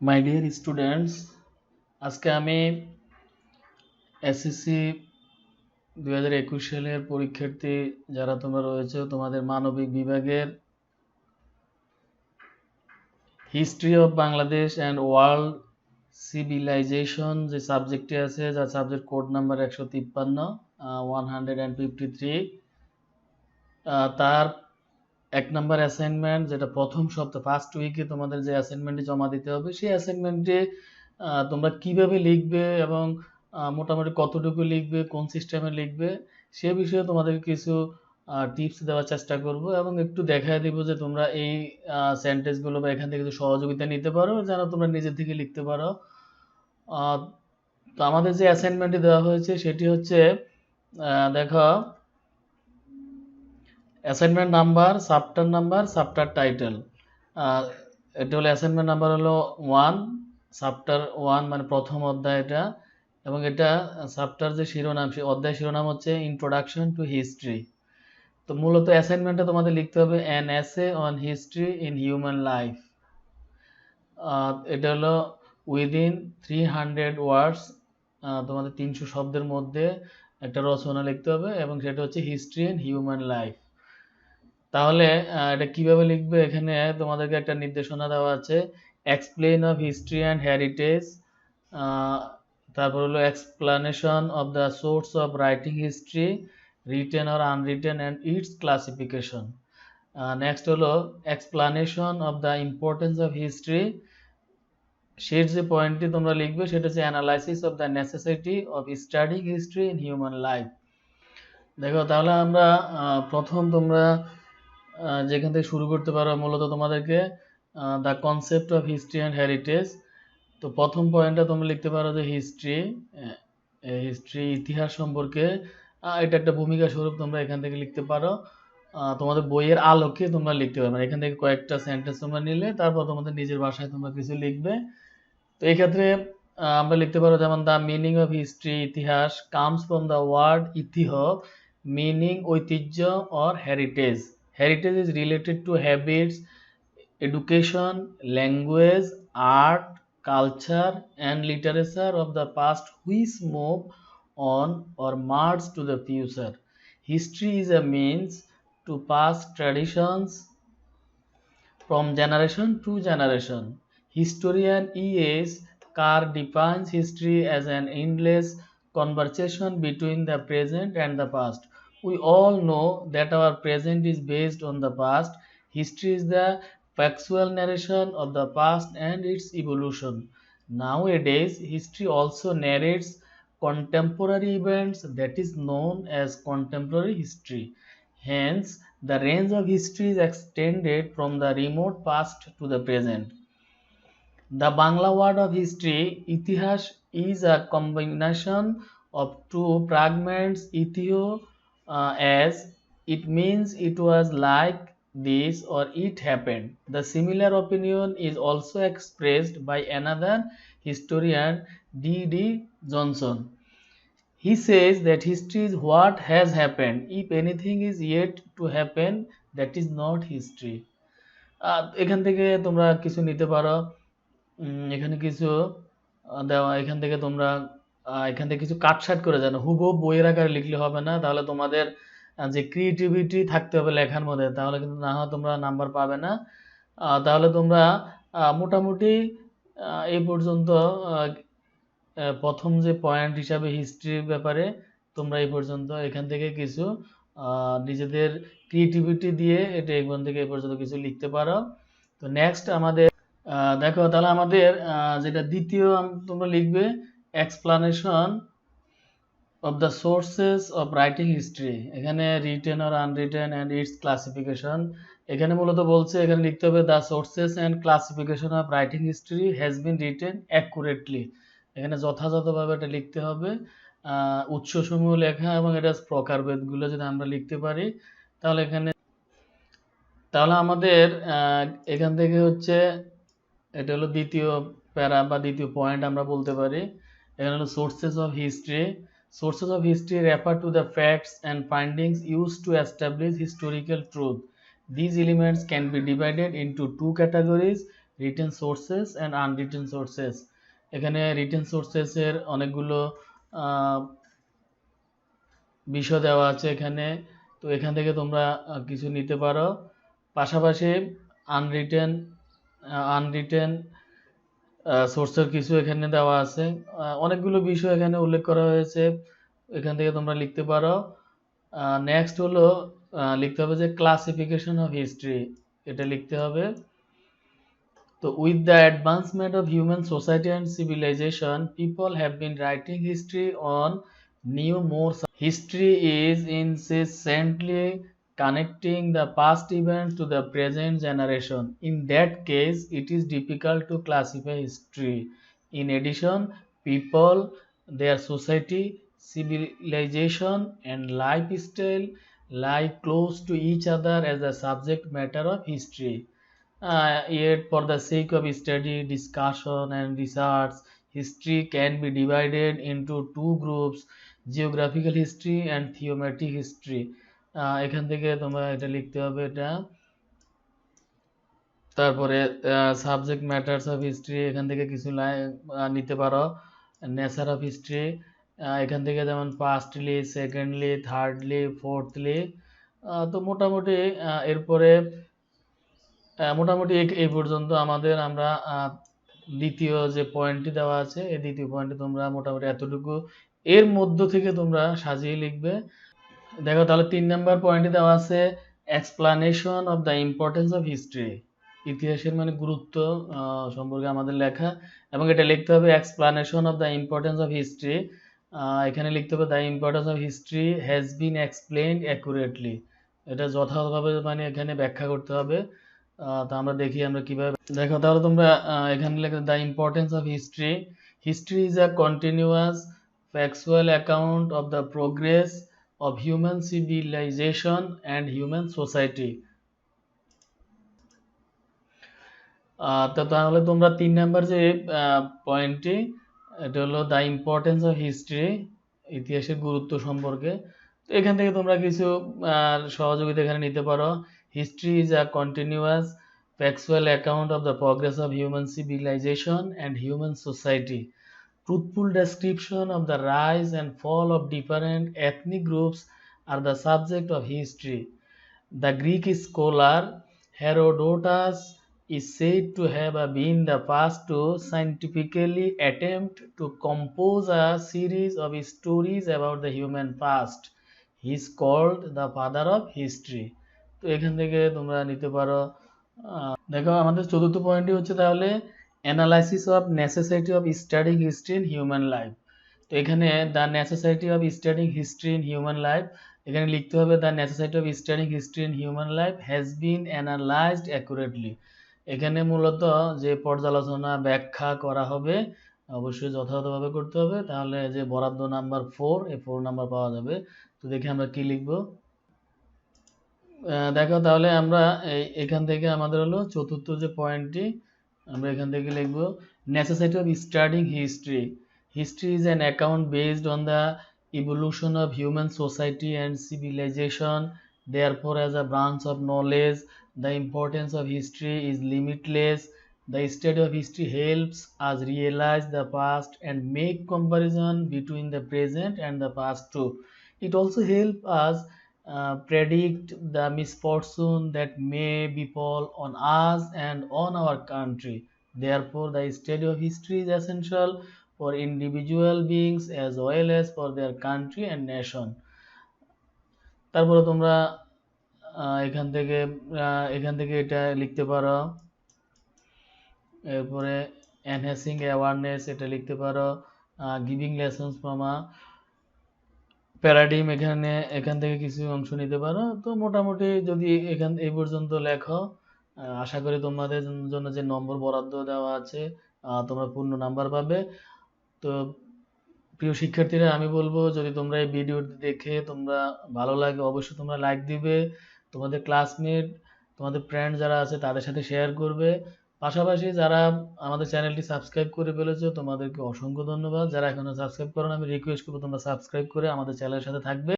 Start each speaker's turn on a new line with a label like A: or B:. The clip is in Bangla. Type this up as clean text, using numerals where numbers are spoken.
A: মাই ডিয়ার স্টুডেন্টস, আজকে আমি এসএসসি 2021 সালের পরীক্ষার্থী যারা তোমরা রয়েছে, তোমাদের মানবিক বিভাগের history of Bangladesh and world civilisation যে সাবজেক্টটি আছে, যার সাবজেক্ট কোড নাম্বার 153 তার 1 নাম্বার অ্যাসাইনমেন্ট, যেটা প্রথম সপ্তাহ ফার্স্ট উইকে তোমাদের যে অ্যাসাইনমেন্টটি জমা দিতে হবে, সেই অ্যাসাইনমেন্টে তোমরা কিভাবে লিখবে এবং মোটামুটি কতটুকু লিখবে, কোন সিস্টেমে লিখবে, সে বিষয়ে তোমাদেরকে কিছু টিপস দেওয়ার চেষ্টা করব এবং একটু দেখায় দিব যে তোমরা এই সেন্টেন্সগুলো বা এখান থেকে কিছু সহযোগিতা নিতে পারো যেন তোমরা নিজে থেকে লিখতে পারো। তো আমাদের যে অ্যাসাইনমেন্টটি দেওয়া হয়েছে সেটি হচ্ছে, দেখো, অ্যাসাইনমেন্ট নাম্বার, চ্যাপ্টার টাইটেল। এটা হলো অ্যাসাইনমেন্ট নাম্বার হলো 1, চ্যাপ্টার 1 মানে প্রথম অধ্যায় এটা, এবং এটা চ্যাপ্টার যে শিরোনাম, সেই অধ্যায় শিরোনাম হচ্ছে ইন্ট্রোডাকশন টু হিস্ট্রি। তো মূলত অ্যাসাইনমেন্টে তোমাদের লিখতে হবে an essay on history in human life. এটা হলো উইদিন 300 ওয়ার্ডস, তোমাদের 300 শব্দের মধ্যে একটা রচনা লিখতে হবে এবং সেটা হচ্ছে হিস্ট্রি ইন হিউম্যান লাইফ। তাহলে এটা কিভাবে লিখবে, এখানে তোমাদেরকে একটা নির্দেশনা দেওয়া আছে। Explain of history and heritage, তারপর হলো explanation of the source of writing history, written or unwritten and its classification. Next হলো explanation of the importance of history, শেষ যে পয়েন্টটি তোমরা লিখবে সেটা হচ্ছে analysis of the necessity of studying history in human life. দেখো, তাহলে আমরা প্রথম তোমরা যেখান থেকে শুরু করতে পারো, মূলত তোমাদেরকে the concept of history and heritage. তো প্রথম পয়েন্টটা তোমরা লিখতে পারো যে হিস্ট্রি ইতিহাস সম্পর্কে। এটা একটা ভূমিকা স্বরূপ তোমরা এখান থেকে লিখতে পারো। তোমাদের বইয়ের আলোকে তোমরা লিখতে পারো, মানে এখান থেকে কয়েকটা সেন্টেন্স তোমরা নিলে তারপর তোমাদের নিজের ভাষায় তোমরা কিছু লিখবে। তো এই ক্ষেত্রে আমরা লিখতে পারো যেমন দ্য মিনিং অফ হিস্ট্রি, ইতিহাস, কামস ফ্রম দ্য ওয়ার্ড ইতিহ, মিনিং ঐতিহ্য or heritage. Heritage is related to habits, education, language, art, culture, and literature of the past which move on or march to the future. History is a means to pass traditions from generation to generation. Historian E.S. Carr defines history as an endless conversation between the present and the past. We all know that our present is based on the past. History is the factual narration of the past and its evolution. Nowadays, history also narrates contemporary events, that is known as contemporary history. Hence, the range of history is extended from the remote past to the present. The Bangla word of history, "ইতিহাস", is a combination of two fragments, "ithio", as it means it was like this or it happened. The similar opinion is also expressed by another historian, D.D. Johnson. He says that history is what has happened. If anything is yet to happen, that is not history. এখান থেকে তোমরা কিছু নিতে পারো। এখানে কিছু দেওয়া, এখান থেকে তোমরা এখান থেকে কিছু কাটছাঁট করে জানো, হুবহু বইয়ের আকারে লিখলে হবে না, তাহলে তোমাদের যে ক্রিয়েটিভিটি থাকতে হবে লেখার মধ্যে, তাহলে কিন্তু না হয় তোমরা নাম্বার পাবে না। তাহলে তোমরা মোটামুটি এই পর্যন্ত প্রথম যে পয়েন্ট হিসাবে হিস্ট্রির ব্যাপারে তোমরা এই পর্যন্ত এখান থেকে কিছু নিজেদের ক্রিয়েটিভিটি দিয়ে এটা এখান থেকে এই পর্যন্ত কিছু লিখতে পারো। তো নেক্সট আমাদের দেখো, তাহলে আমাদের যেটা দ্বিতীয় তোমরা লিখবে explanation of the sources of writing history. এখানে written or unwritten and its classification. এখানে মূলত বলছে, এখানে লিখতে হবে the sources and classification of writing history has been written accurately. এখানে যথাযথভাবে এটা লিখতে হবে, উৎসসমূহ লেখা এবং এটা প্রকারভেদগুলো যদি আমরা লিখতে পারি তাহলে তাহলে আমাদের এখান থেকে হচ্ছে এটা হলো দ্বিতীয় প্যারা বা দ্বিতীয় পয়েন্ট আমরা বলতে পারি। এখানে হলো sources of history. Sources of history refer to the facts and findings used to establish historical truth. These elements can be divided into two categories: written sources and unwritten sources. এখানে রিটেন সোর্সেসের অনেকগুলো বিষয় দেওয়া আছে এখানে, তো এখান থেকে তোমরা কিছু নিতে পারো। পাশাপাশি আনরিটেন আনরিটেন সোর্সের কিছু এখানে দেওয়া আছে, অনেকগুলো বিষয় এখানে উল্লেখ করা হয়েছে, এখান থেকে তোমরা লিখতে পারো। নেক্সট হলো লিখতে হবে যে ক্লাসিফিকেশন অফ হিস্ট্রি, এটা লিখতে হবে। তো with the advancement of human society and civilisation, people have been writing history on new more. History is incessantly connecting the past events to the present generation. In that case, it is difficult to classify history. In addition, people, their society, civilization, and lifestyle lie close to each other as a subject matter of history. Yet, for the sake of study, discussion, and research, history can be divided into two groups: geographical history and thematic history. এখান থেকে তোমরা এটা লিখতে হবে এটা। তারপরে সাবজেক্ট ম্যাটার্স অফ হিস্ট্রি, এখান থেকে কিছু নিতে পারো। নেচার অফ হিস্ট্রি, এখান থেকে যেমন ফার্স্টলি, সেকেন্ডলি, থার্ডলি, ফোর্থলি। তো মোটামুটি এরপরে মোটামুটি এই পর্যন্ত আমরা দ্বিতীয় যে পয়েন্টটি দেওয়া আছে, এই দ্বিতীয় পয়েন্টে তোমরা মোটামুটি এতটুকু এর মধ্য থেকে তোমরা সাজিয়ে লিখবে। দেখো তাহলে 3 নাম্বার পয়েন্টে দেওয়া আছে explanation of the importance of history, ইতিহাসের মানে গুরুত্ব সম্পর্কে আমাদের লেখা, এবং এটা লিখতে হবে explanation of the importance of history. এখানে লিখতে হবে the importance of history has bin explained accurately, এটা যথাযথভাবে মানে এখানে ব্যাখ্যা করতে হবে। তো আমরা দেখি আমরা কিভাবে। দেখো তাহলে তোমরা এখানে লিখে the importance of history, history is a continuous factual account of the progress of human civilization and human society. তো তাহলে তোমরা 3 নাম্বার যে পয়েন্টটি, এটা হলো দ্য ইম্পর্টেন্স অফ হিস্ট্রি, ইতিহাসের গুরুত্ব সম্পর্কে। তো এখান থেকে তোমরা কিছু সহযোগিতা এখানে নিতে পারো। History is a continuous factual account of the progress of human civilization and human society. Truthful description of the rise and fall of different ethnic groups are the subject of history. The Greek scholar Herodotus is said to have been the first to scientifically attempt to compose a series of stories about the human past. He is called the father of history. তো এখান থেকে তোমরা নিতে পারো। দেখো আমাদের চতুর্থ পয়েন্টই হচ্ছে তাহলে analysis of necessity of studying history in human life. তো এখানে the necessity of studying history in human life, এখানে লিখতে হবে the necessity of studying history in human life has been analysed accurately. এখানে মূলত যে পর্যালোচনা ব্যাখ্যা করা হবে অবশ্যই যথাযথভাবে করতে হবে, তাহলে যে বরাদ্দ নাম্বার 4, এই 4 নাম্বার পাওয়া যাবে। তো দেখি আমরা কি লিখব। দেখো তাহলে আমরা এখান থেকে আমাদের হলো চতুর্থ যে পয়েন্টটি, আমরা এখান থেকে লিখব necessity of studying history. History is an account based on the evolution of human society and civilization. Therefore, as a branch of knowledge, the importance of history is limitless. The study of history helps us realize the past and make comparison between the present and the past too. It also helps us predict the misfortune that may befall on us and on our country. Therefore, the study of history is essential for individual beings as well as for their country and nation. তারপরে তোমরা এখান থেকে এটা লিখতে পারো। এরপরে এনহ্যান্সিং অ্যাওয়ারনেস, এটা লিখতে পারো। গিভিং লেসন্স ফ্রম আ প্যারাডিম, এখান থেকে কিছু অংশ নিতে পারো। তো মোটামুটি যদি এই পর্যন্ত লেখো, আশা করি তোমাদের জন্য যে নম্বর বরাদ্দ দেওয়া আছে তোমরা পূর্ণ নাম্বার পাবে। তো প্রিয় শিক্ষার্থীরা, আমি বলবো যদি তোমরা এই ভিডিওটি দেখে তোমরা ভালো লাগে অবশ্যই তোমরা লাইক দিবে, তোমাদের ক্লাসমেট, তোমাদের ফ্রেন্ড যারা আছে তাদের সাথে শেয়ার করবে। পাশাপাশি যারা আমাদের চ্যানেলটি সাবস্ক্রাইব করে ফেলেছো তোমাদেরকে অসংখ্য ধন্যবাদ। যারা এখনো সাবস্ক্রাইব করো না, আমি রিকোয়েস্ট করবো তোমরা সাবস্ক্রাইব করে আমাদের চ্যানেলের সাথে থাকবে।